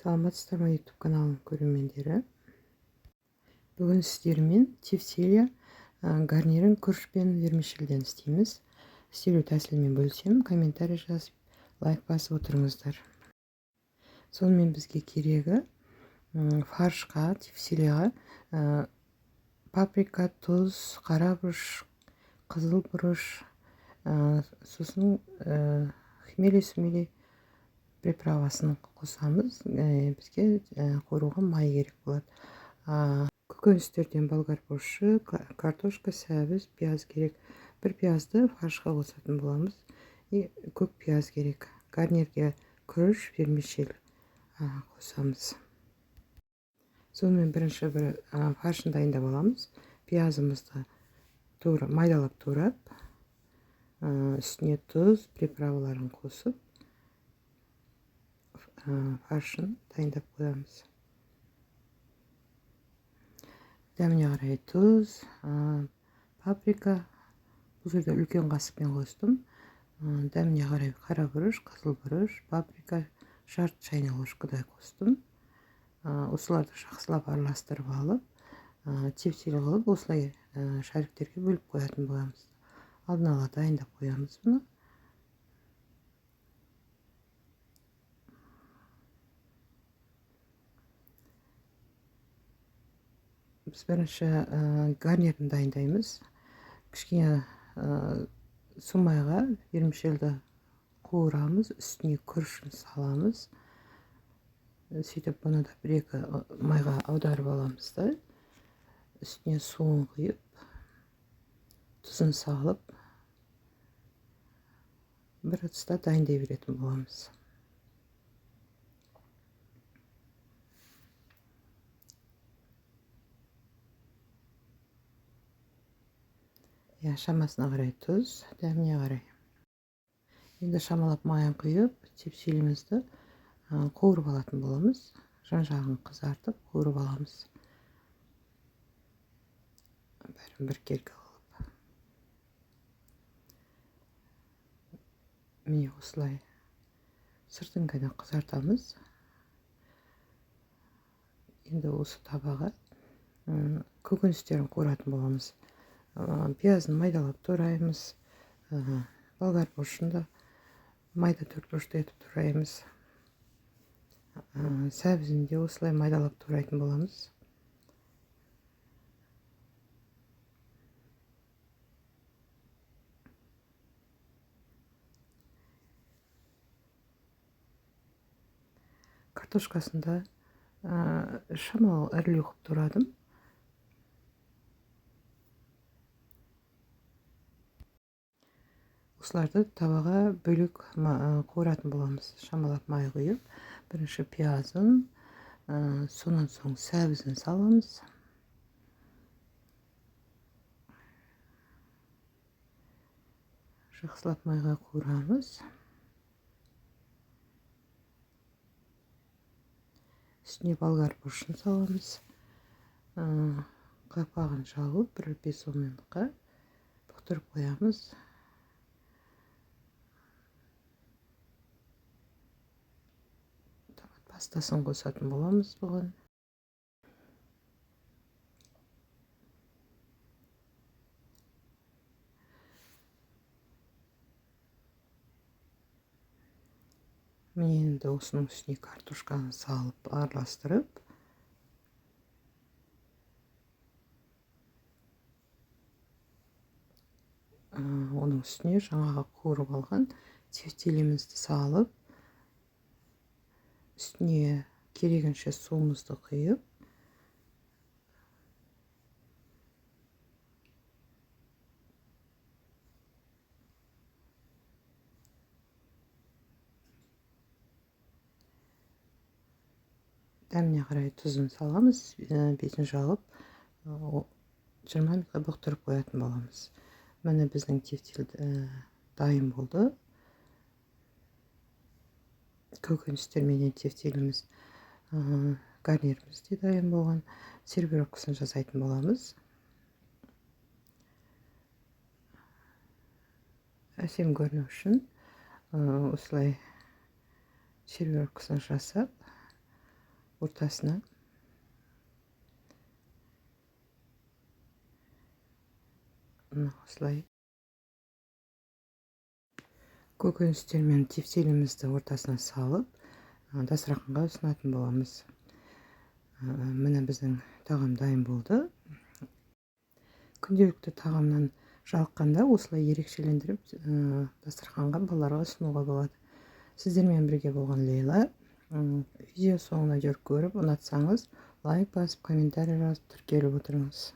Саламатсыздар ма YouTube каналының көрермендері. Бүгін сіздермен тефтилия гарнирін күріш пен вермишельден істейміз. Істеу тәсілімен бөлісемін, комментарий жазып, лайк басып отырыңыздар. Сонымен бізге керегі фаршқа, тефтилияға паприка, тұз, қара бұрыш, қызыл бұрыш, сосын хмели-сумели приправасын қосамыз. Бізге қоруға май керек болады. Көкөністерден болгар бұрышы, картошка, сәбіз, пияз керек. Бір пиязды фаршқа қосатын боламыз. Көк пияз керек. Гарнирге күріш, вермишель қосамыз. Сонымен бірінші фаршын дайындап аламыз. Пиязымызды майдалап турап, үстіне тұз, приправаларын қосып, фаршын дайындап қоямыз. Дәміне қарай тұз, паприка, бұл жерде үлкен қасықпен қостым. Дәміне қарай қара бұрыш, қызыл бұрыш, паприка, жарты шайна ложкадай қостым. Осыларды жақсылап араластырып алып, тефтилия қылып, осылай шариктерге бөліп қоятын боламыз. Алдын ала дайындап қоямыз бұны. Біз бірінші гарнирін дайындаймыз. Кішкене сумайға вермишельді қуырамыз, үстіне күрішін саламыз. Сөйтіп бұны да бір-екі майға аударып аламыз да, үстіне суын құйып, тұзын салып, бір ыдыста дайындай беретін боламыз. Шамасына қарай тұз, дәміне қарай. Енді шамалап майын құйып, тефтилиямызды қуырып алатын боламыз. Жан-жағын қызартып, қуырып аламыз. Бәрін біркелкі қылып. Міне осылай сыртын ғана қызартамыз. Енді осы табаға көкөністерін қуыратын боламыз. Пиязын майдалап тураймыз. Болгар бұрышын да майда төрт бұрышты етіп тураймыз. Сәбізін де осылай майдалап турайтын боламыз. Картошкасында шамалы ірілеу қылып турадым. Осыларды табаға бөлек қуыратын боламыз. Шамалап май құйып, бірінші пиязын, сонан соң сәбізін саламыз. Жақсылап майға қуырамыз. Үстіне болгар бұрышын саламыз. Қақпағын жауып, 5-10 минутқа бұқтырып қоямыз. Пастасын қосатын боламыз бұған. Мен енді осының үстіне картошканы салып, араластырып, оның үстіне жаңағы қуырып алған тефтилиямызды салып, үстіне керегінше суымызды құйып, дәміне қарай тұзын саламыз, бетін жауып, 20 минутқа бұқтырып қоятын боламыз. Міне біздің тефтиль дайын болды. Көкөністерменен тефтиліміз, гарниріміз де дайын болған. Сервировкасын жасайтын боламыз. Әсем көріну үшін осылай сервировкасын жасап, ортасына. Осылай көкөністер мен тефтелімізді ортасына салып, дастарханға ұсынатын боламыз. Міне біздің тағам дайын болды. Күнделікті тағамнан жалыққанда осылай ерекшелендіріп дастарханға балаларға ұсынуға болады. Сіздермен бірге болған Лейла. Видео соңына дейін көріп ұнатсаңыз лайк басып комментарий жазып тіркеліп отырыңыз.